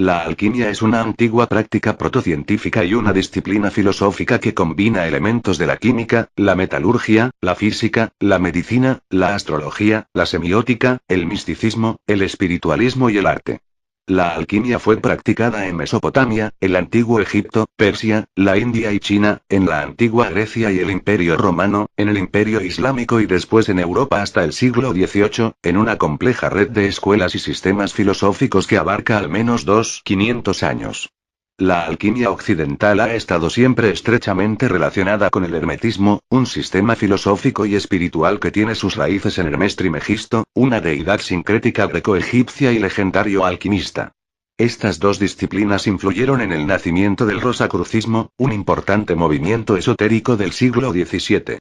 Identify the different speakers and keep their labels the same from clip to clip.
Speaker 1: La alquimia es una antigua práctica protocientífica y una disciplina filosófica que combina elementos de la química, la metalurgia, la física, la medicina, la astrología, la semiótica, el misticismo, el espiritualismo y el arte. La alquimia fue practicada en Mesopotamia, el antiguo Egipto, Persia, la India y China, en la antigua Grecia y el Imperio Romano, en el Imperio Islámico y después en Europa hasta el siglo XVIII, en una compleja red de escuelas y sistemas filosóficos que abarca al menos 500 años. La alquimia occidental ha estado siempre estrechamente relacionada con el hermetismo, un sistema filosófico y espiritual que tiene sus raíces en Hermes Trismegisto, una deidad sincrética greco-egipcia y legendario alquimista. Estas dos disciplinas influyeron en el nacimiento del rosacrucismo, un importante movimiento esotérico del siglo XVII.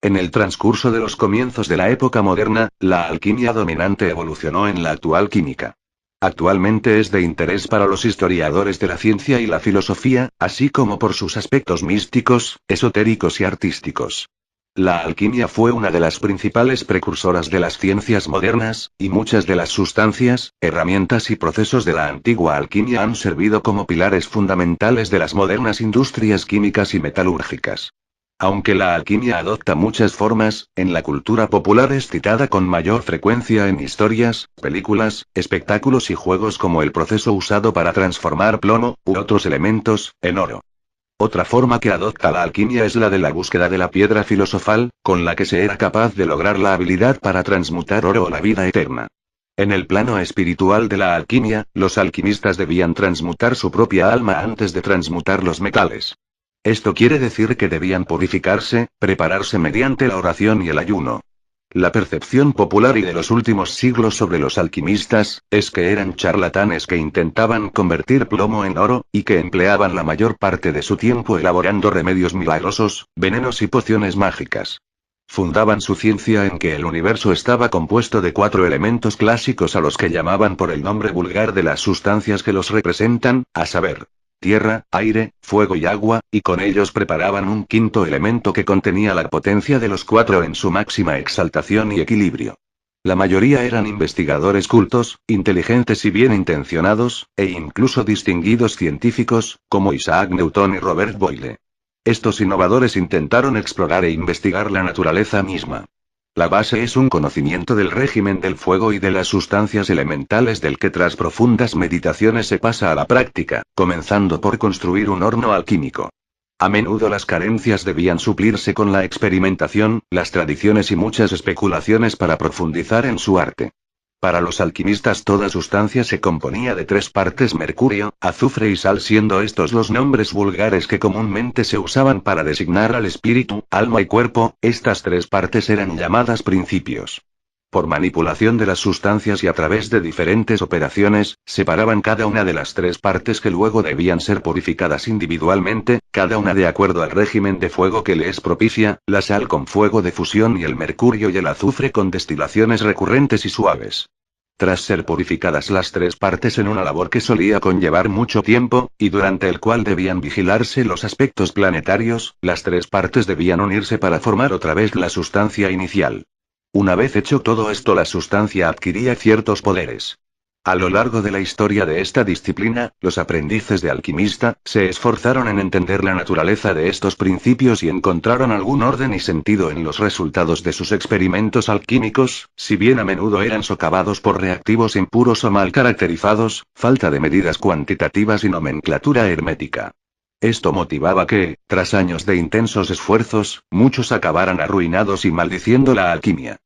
Speaker 1: En el transcurso de los comienzos de la época moderna, la alquimia dominante evolucionó en la actual química. Actualmente es de interés para los historiadores de la ciencia y la filosofía, así como por sus aspectos místicos, esotéricos y artísticos. La alquimia fue una de las principales precursoras de las ciencias modernas, y muchas de las sustancias, herramientas y procesos de la antigua alquimia han servido como pilares fundamentales de las modernas industrias químicas y metalúrgicas. Aunque la alquimia adopta muchas formas, en la cultura popular es citada con mayor frecuencia en historias, películas, espectáculos y juegos como el proceso usado para transformar plomo, u otros elementos, en oro. Otra forma que adopta la alquimia es la de la búsqueda de la piedra filosofal, con la que se era capaz de lograr la habilidad para transmutar oro o la vida eterna. En el plano espiritual de la alquimia, los alquimistas debían transmutar su propia alma antes de transmutar los metales. Esto quiere decir que debían purificarse, prepararse mediante la oración y el ayuno. La percepción popular y de los últimos siglos sobre los alquimistas, es que eran charlatanes que intentaban convertir plomo en oro, y que empleaban la mayor parte de su tiempo elaborando remedios milagrosos, venenos y pociones mágicas. Fundaban su ciencia en que el universo estaba compuesto de 4 elementos clásicos a los que llamaban por el nombre vulgar de las sustancias que los representan, a saber, tierra, aire, fuego y agua, y con ellos preparaban un quinto elemento que contenía la potencia de los 4 en su máxima exaltación y equilibrio. La mayoría eran investigadores cultos, inteligentes y bien intencionados, e incluso distinguidos científicos, como Isaac Newton y Robert Boyle. Estos innovadores intentaron explorar e investigar la naturaleza misma. La base es un conocimiento del régimen del fuego y de las sustancias elementales del que tras profundas meditaciones se pasa a la práctica, comenzando por construir un horno alquímico. A menudo las carencias debían suplirse con la experimentación, las tradiciones y muchas especulaciones para profundizar en su arte. Para los alquimistas toda sustancia se componía de 3 partes: mercurio, azufre y sal, siendo estos los nombres vulgares que comúnmente se usaban para designar al espíritu, alma y cuerpo. Estas 3 partes eran llamadas principios. Por manipulación de las sustancias y a través de diferentes operaciones, separaban cada una de las 3 partes que luego debían ser purificadas individualmente, cada una de acuerdo al régimen de fuego que le es propicia, la sal con fuego de fusión y el mercurio y el azufre con destilaciones recurrentes y suaves. Tras ser purificadas las 3 partes en una labor que solía conllevar mucho tiempo, y durante el cual debían vigilarse los aspectos planetarios, las 3 partes debían unirse para formar otra vez la sustancia inicial. Una vez hecho todo esto, la sustancia adquiría ciertos poderes. A lo largo de la historia de esta disciplina, los aprendices de alquimista se esforzaron en entender la naturaleza de estos principios y encontraron algún orden y sentido en los resultados de sus experimentos alquímicos, si bien a menudo eran socavados por reactivos impuros o mal caracterizados, falta de medidas cuantitativas y nomenclatura hermética. Esto motivaba que, tras años de intensos esfuerzos, muchos acabaran arruinados y maldiciendo la alquimia.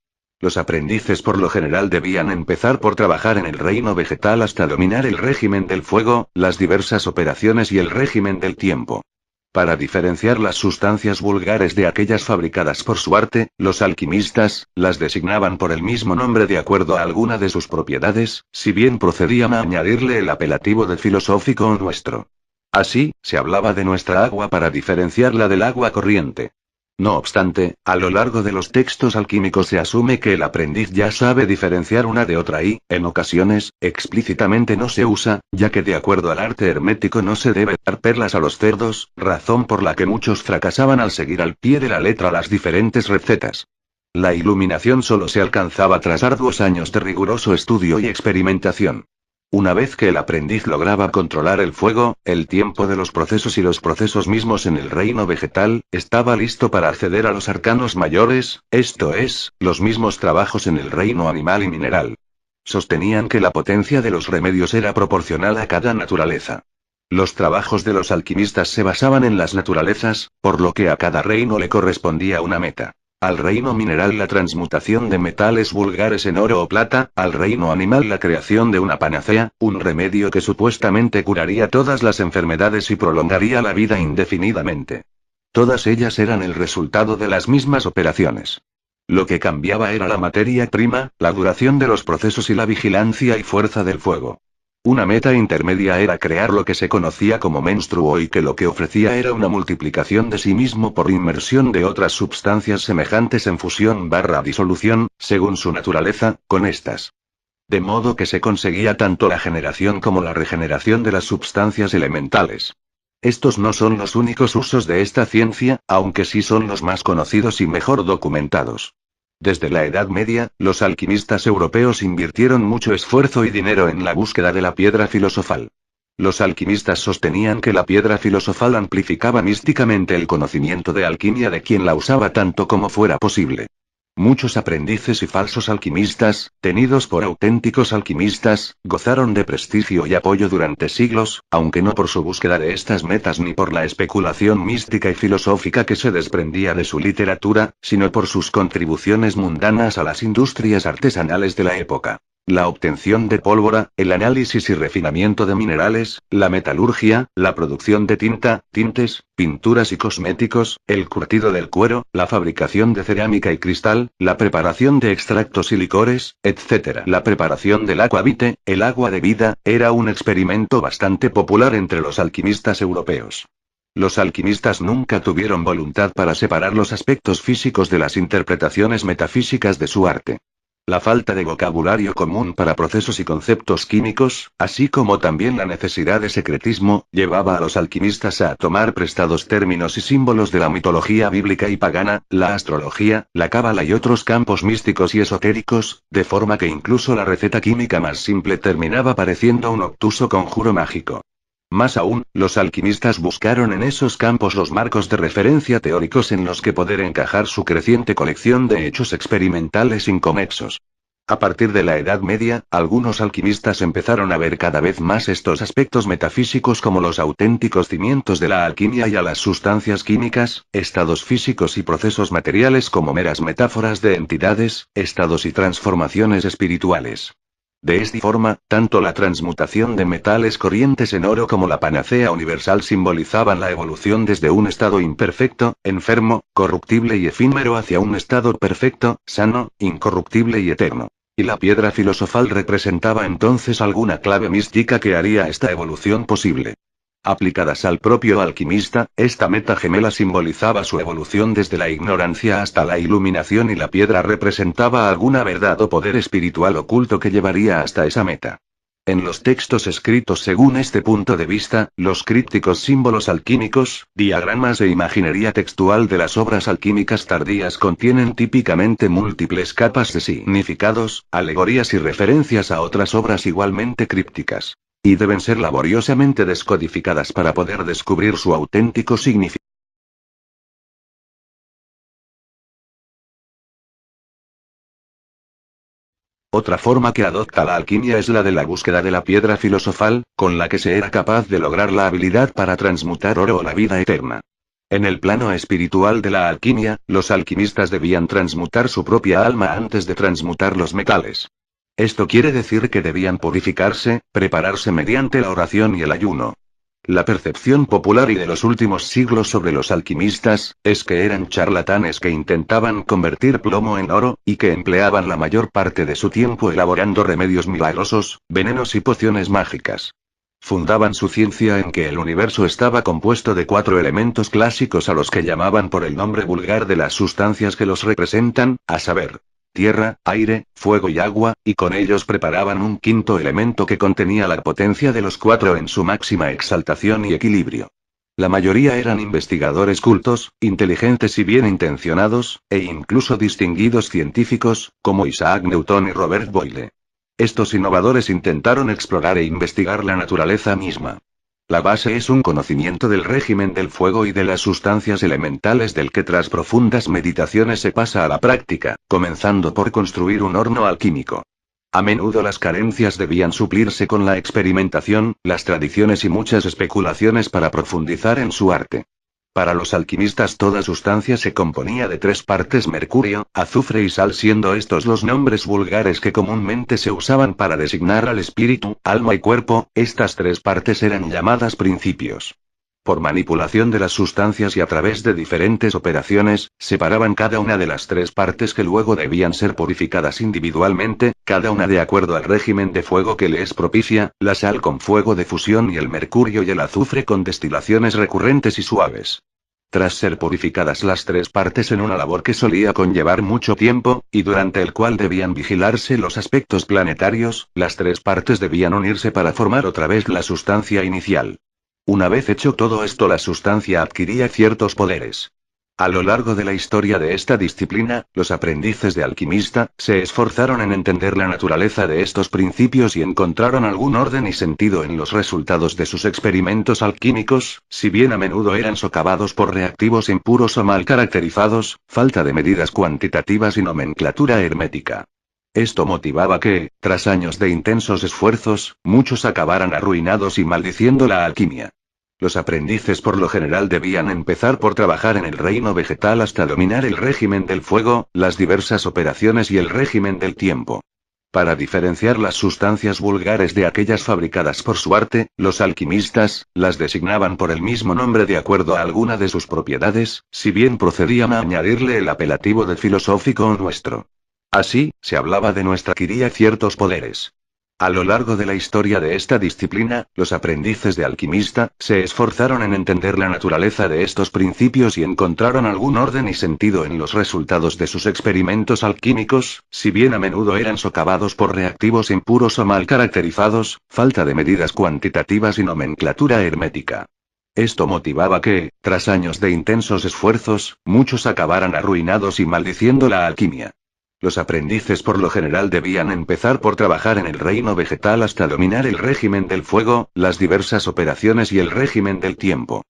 Speaker 1: Los aprendices por lo general debían empezar por trabajar en el reino vegetal hasta dominar el régimen del fuego, las diversas operaciones y el régimen del tiempo. Para diferenciar las sustancias vulgares de aquellas fabricadas por su arte, los alquimistas las designaban por el mismo nombre de acuerdo a alguna de sus propiedades, si bien procedían a añadirle el apelativo de filosófico o nuestro. Así, se hablaba de nuestra agua para diferenciarla del agua corriente. No obstante, a lo largo de los textos alquímicos se asume que el aprendiz ya sabe diferenciar una de otra y, en ocasiones, explícitamente no se usa, ya que de acuerdo al arte hermético no se debe dar perlas a los cerdos, razón por la que muchos fracasaban al seguir al pie de la letra las diferentes recetas. La iluminación solo se alcanzaba tras arduos años de riguroso estudio y experimentación. Una vez que el aprendiz lograba controlar el fuego, el tiempo de los procesos y los procesos mismos en el reino vegetal, estaba listo para acceder a los arcanos mayores, esto es, los mismos trabajos en el reino animal y mineral. Sostenían que la potencia de los remedios era proporcional a cada naturaleza. Los trabajos de los alquimistas se basaban en las naturalezas, por lo que a cada reino le correspondía una meta. Al reino mineral la transmutación de metales vulgares en oro o plata, al reino animal la creación de una panacea, un remedio que supuestamente curaría todas las enfermedades y prolongaría la vida indefinidamente. Todas ellas eran el resultado de las mismas operaciones. Lo que cambiaba era la materia prima, la duración de los procesos y la vigilancia y fuerza del fuego. Una meta intermedia era crear lo que se conocía como menstruo y que lo que ofrecía era una multiplicación de sí mismo por inmersión de otras sustancias semejantes en fusión/disolución, según su naturaleza, con estas. De modo que se conseguía tanto la generación como la regeneración de las sustancias elementales. Estos no son los únicos usos de esta ciencia, aunque sí son los más conocidos y mejor documentados. Desde la Edad Media, los alquimistas europeos invirtieron mucho esfuerzo y dinero en la búsqueda de la piedra filosofal. Los alquimistas sostenían que la piedra filosofal amplificaba místicamente el conocimiento de alquimia de quien la usaba tanto como fuera posible. Muchos aprendices y falsos alquimistas, tenidos por auténticos alquimistas, gozaron de prestigio y apoyo durante siglos, aunque no por su búsqueda de estas metas ni por la especulación mística y filosófica que se desprendía de su literatura, sino por sus contribuciones mundanas a las industrias artesanales de la época. La obtención de pólvora, el análisis y refinamiento de minerales, la metalurgia, la producción de tinta, tintes, pinturas y cosméticos, el curtido del cuero, la fabricación de cerámica y cristal, la preparación de extractos y licores, etc. La preparación del aqua vitae, el agua de vida, era un experimento bastante popular entre los alquimistas europeos. Los alquimistas nunca tuvieron voluntad para separar los aspectos físicos de las interpretaciones metafísicas de su arte. La falta de vocabulario común para procesos y conceptos químicos, así como también la necesidad de secretismo, llevaba a los alquimistas a tomar prestados términos y símbolos de la mitología bíblica y pagana, la astrología, la cábala y otros campos místicos y esotéricos, de forma que incluso la receta química más simple terminaba pareciendo un obtuso conjuro mágico. Más aún, los alquimistas buscaron en esos campos los marcos de referencia teóricos en los que poder encajar su creciente colección de hechos experimentales inconexos. A partir de la Edad Media, algunos alquimistas empezaron a ver cada vez más estos aspectos metafísicos como los auténticos cimientos de la alquimia y a las sustancias químicas, estados físicos y procesos materiales como meras metáforas de entidades, estados y transformaciones espirituales. De esta forma, tanto la transmutación de metales corrientes en oro como la panacea universal simbolizaban la evolución desde un estado imperfecto, enfermo, corruptible y efímero hacia un estado perfecto, sano, incorruptible y eterno. Y la piedra filosofal representaba entonces alguna clave mística que haría esta evolución posible. Aplicadas al propio alquimista, esta meta gemela simbolizaba su evolución desde la ignorancia hasta la iluminación y la piedra representaba alguna verdad o poder espiritual oculto que llevaría hasta esa meta. En los textos escritos según este punto de vista, los crípticos símbolos alquímicos, diagramas e imaginería textual de las obras alquímicas tardías contienen típicamente múltiples capas de significados, alegorías y referencias a otras obras igualmente crípticas. Y deben ser laboriosamente descodificadas para poder descubrir su auténtico significado. Otra forma que adopta la alquimia es la de la búsqueda de la piedra filosofal, con la que se era capaz de lograr la habilidad para transmutar oro o la vida eterna. En el plano espiritual de la alquimia, los alquimistas debían transmutar su propia alma antes de transmutar los metales. Esto quiere decir que debían purificarse, prepararse mediante la oración y el ayuno. La percepción popular y de los últimos siglos sobre los alquimistas, es que eran charlatanes que intentaban convertir plomo en oro, y que empleaban la mayor parte de su tiempo elaborando remedios milagrosos, venenos y pociones mágicas. Fundaban su ciencia en que el universo estaba compuesto de 4 elementos clásicos a los que llamaban por el nombre vulgar de las sustancias que los representan, a saber, tierra, aire, fuego y agua, y con ellos preparaban un quinto elemento que contenía la potencia de los 4 en su máxima exaltación y equilibrio. La mayoría eran investigadores cultos, inteligentes y bien intencionados, e incluso distinguidos científicos, como Isaac Newton y Robert Boyle. Estos innovadores intentaron explorar e investigar la naturaleza misma. La base es un conocimiento del régimen del fuego y de las sustancias elementales del que tras profundas meditaciones se pasa a la práctica, comenzando por construir un horno alquímico. A menudo las carencias debían suplirse con la experimentación, las tradiciones y muchas especulaciones para profundizar en su arte. Para los alquimistas toda sustancia se componía de 3 partes: mercurio, azufre y sal, siendo estos los nombres vulgares que comúnmente se usaban para designar al espíritu, alma y cuerpo. Estas 3 partes eran llamadas principios. Por manipulación de las sustancias y a través de diferentes operaciones, separaban cada una de las 3 partes que luego debían ser purificadas individualmente, cada una de acuerdo al régimen de fuego que le es propicia, la sal con fuego de fusión y el mercurio y el azufre con destilaciones recurrentes y suaves. Tras ser purificadas las 3 partes en una labor que solía conllevar mucho tiempo, y durante el cual debían vigilarse los aspectos planetarios, las 3 partes debían unirse para formar otra vez la sustancia inicial. Una vez hecho todo esto, la sustancia adquiría ciertos poderes. A lo largo de la historia de esta disciplina, los aprendices de alquimista se esforzaron en entender la naturaleza de estos principios y encontraron algún orden y sentido en los resultados de sus experimentos alquímicos, si bien a menudo eran socavados por reactivos impuros o mal caracterizados, falta de medidas cuantitativas y nomenclatura hermética. Esto motivaba que, tras años de intensos esfuerzos, muchos acabaran arruinados y maldiciendo la alquimia. Los aprendices por lo general debían empezar por trabajar en el reino vegetal hasta dominar el régimen del fuego, las diversas operaciones y el régimen del tiempo. Para diferenciar las sustancias vulgares de aquellas fabricadas por su arte, los alquimistas las designaban por el mismo nombre de acuerdo a alguna de sus propiedades, si bien procedían a añadirle el apelativo de filosófico o nuestro. Así, se hablaba de nuestra que adquiría ciertos poderes. A lo largo de la historia de esta disciplina, los aprendices de alquimista se esforzaron en entender la naturaleza de estos principios y encontraron algún orden y sentido en los resultados de sus experimentos alquímicos, si bien a menudo eran socavados por reactivos impuros o mal caracterizados, falta de medidas cuantitativas y nomenclatura hermética. Esto motivaba que, tras años de intensos esfuerzos, muchos acabaran arruinados y maldiciendo la alquimia. Los aprendices por lo general debían empezar por trabajar en el reino vegetal hasta dominar el régimen del fuego, las diversas operaciones y el régimen del tiempo.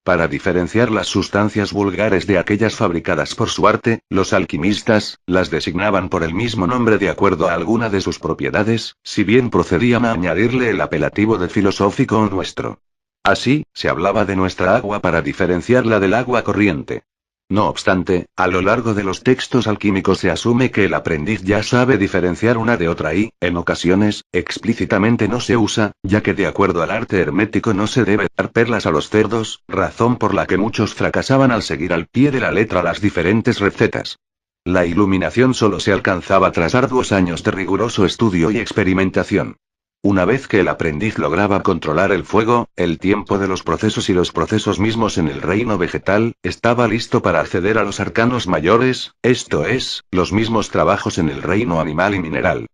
Speaker 1: Para diferenciar las sustancias vulgares de aquellas fabricadas por su arte, los alquimistas las designaban por el mismo nombre de acuerdo a alguna de sus propiedades, si bien procedían a añadirle el apelativo de filosófico o nuestro. Así, se hablaba de nuestra agua para diferenciarla del agua corriente. No obstante, a lo largo de los textos alquímicos se asume que el aprendiz ya sabe diferenciar una de otra y, en ocasiones, explícitamente no se usa, ya que de acuerdo al arte hermético no se debe dar perlas a los cerdos, razón por la que muchos fracasaban al seguir al pie de la letra las diferentes recetas. La iluminación solo se alcanzaba tras arduos años de riguroso estudio y experimentación. Una vez que el aprendiz lograba controlar el fuego, el tiempo de los procesos y los procesos mismos en el reino vegetal, estaba listo para acceder a los arcanos mayores, esto es, los mismos trabajos en el reino animal y mineral.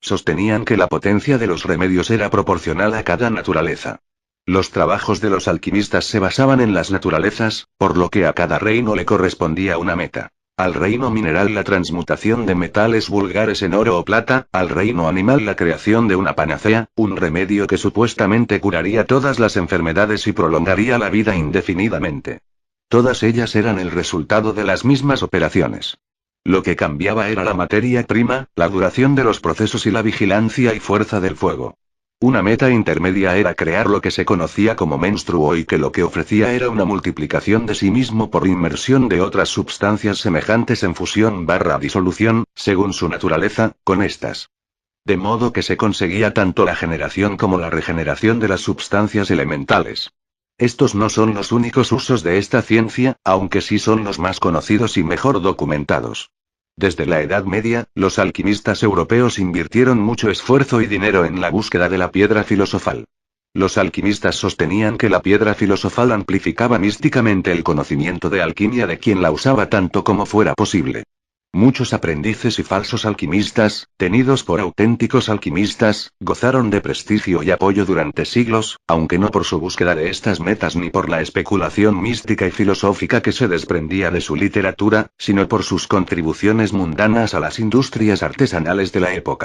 Speaker 1: Sostenían que la potencia de los remedios era proporcional a cada naturaleza. Los trabajos de los alquimistas se basaban en las naturalezas, por lo que a cada reino le correspondía una meta. Al reino mineral la transmutación de metales vulgares en oro o plata, al reino animal la creación de una panacea, un remedio que supuestamente curaría todas las enfermedades y prolongaría la vida indefinidamente. Todas ellas eran el resultado de las mismas operaciones. Lo que cambiaba era la materia prima, la duración de los procesos y la vigilancia y fuerza del fuego. Una meta intermedia era crear lo que se conocía como menstruo y que lo que ofrecía era una multiplicación de sí mismo por inmersión de otras sustancias semejantes en fusión/disolución, según su naturaleza, con estas. De modo que se conseguía tanto la generación como la regeneración de las sustancias elementales. Estos no son los únicos usos de esta ciencia, aunque sí son los más conocidos y mejor documentados. Desde la Edad Media, los alquimistas europeos invirtieron mucho esfuerzo y dinero en la búsqueda de la piedra filosofal. Los alquimistas sostenían que la piedra filosofal amplificaba místicamente el conocimiento de alquimia de quien la usaba tanto como fuera posible. Muchos aprendices y falsos alquimistas, tenidos por auténticos alquimistas, gozaron de prestigio y apoyo durante siglos, aunque no por su búsqueda de estas metas ni por la especulación mística y filosófica que se desprendía de su literatura, sino por sus contribuciones mundanas a las industrias artesanales de la época.